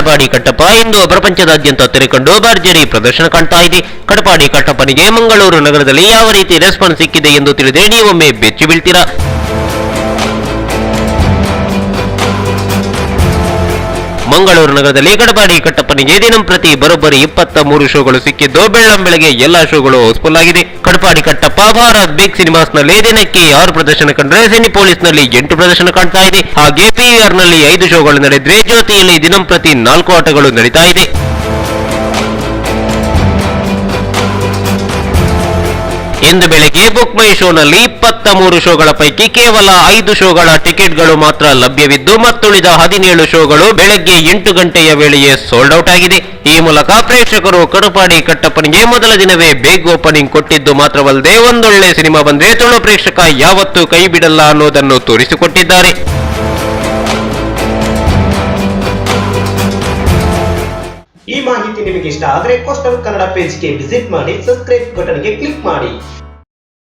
ಕಡಪಾಡಿ ಕಟ್ಟಪ್ಪ ಇಂದು ಪ್ರಪಂಚದಾದ್ಯಂತ ತೆರೆಕೊಂಡು ಭರ್ಜರಿ ಪ್ರದರ್ಶನ ಕಾಣ್ತಾ ಇದೆ. ಕಡಪಾಡಿ ಕಟ್ಟಪ್ಪನಿಗೆ ಮಂಗಳೂರು ನಗರದಲ್ಲಿ ಯಾವ ರೀತಿ ರೆಸ್ಪಾನ್ಸ್ ಸಿಕ್ಕಿದೆ ಎಂದು ತಿಳಿದರೆ ನೀವೊಮ್ಮೆ ಬೆಚ್ಚಿ ಬೀಳ್ತೀರಾ. ಮಂಗಳೂರು ನಗರದಲ್ಲಿ ಕಡಪಾಡಿ ಕಟ್ಟಪ್ಪನಿಗೆ ದಿನಂಪ್ರತಿ ಬರೋಬ್ಬರಿ 23 ಶೋಗಳು ಸಿಕ್ಕಿದ್ದು ಬೆಳ್ಳಂಬೆಳಗ್ಗೆ ಎಲ್ಲಾ ಶೋಗಳು ಹೌಸ್ಫುಲ್ ಆಗಿದೆ. ಕಡಪಾಡಿ ಕಟ್ಟಪ್ಪ ಭಾರತ್ ಬಿಗ್ ಸಿನಿಮಾಸ್ ನಲ್ಲಿ ದಿನಕ್ಕೆ 6 ಪ್ರದರ್ಶನ ಕಂಡ್ರೆ ಸಿನಿಪೋಲಿಸ್ ನಲ್ಲಿ 8 ಪ್ರದರ್ಶನ ಕಾಣ್ತಾ ಇದೆ. ಹಾಗೆ PVR ನಲ್ಲಿ 5 ಶೋಗಳು ನಡೆದ್ರೆ ಜ್ಯೋತಿಯಲ್ಲಿ ದಿನಂಪ್ರತಿ 4 ಆಟಗಳು ನಡೀತಾ ಇದೆ. ಇಂದು ಬೆಳಗ್ಗೆ ಬುಕ್ ಮೈ ಶೋನಲ್ಲಿ 23 ಶೋಗಳ ಪೈಕಿ ಕೇವಲ 5 ಶೋಗಳ ಟಿಕೆಟ್ಗಳು ಮಾತ್ರ ಲಭ್ಯವಿದ್ದು ಮತ್ತುಳಿದ 17 ಶೋಗಳು ಬೆಳಗ್ಗೆ 8 ಗಂಟೆಯ ವೇಳೆಯೇ ಸೋಲ್ಡ್ ಔಟ್ ಆಗಿದೆ. ಈ ಮೂಲಕ ಪ್ರೇಕ್ಷಕರು ಕಡಪಾಡಿ ಕಟ್ಟಪ್ಪನಿಗೆ ಮೊದಲ ದಿನವೇ ಬಿಗ್ ಓಪನಿಂಗ್ ಕೊಟ್ಟಿದ್ದು ಮಾತ್ರವಲ್ಲದೆ ಒಂದೊಳ್ಳೆ ಸಿನಿಮಾ ಬಂದ್ರೆ ತುಳು ಪ್ರೇಕ್ಷಕ ಯಾವತ್ತೂ ಕೈ ಬಿಡಲ್ಲ ಅನ್ನೋದನ್ನು ತೋರಿಸಿಕೊಟ್ಟಿದ್ದಾರೆ. ಈ ಮಾಹಿತಿ ನಿಮಗೆ ಇಷ್ಟ ಆದರೆ ಕೋಸ್ಟಲ್ ಕನ್ನಡ ಪೇಜ್ಗೆ ವಿಸಿಟ್ ಮಾಡಿ, ಸಬ್ಸ್ಕ್ರೈಬ್ ಬಟನ್ಗೆ ಕ್ಲಿಕ್ ಮಾಡಿ.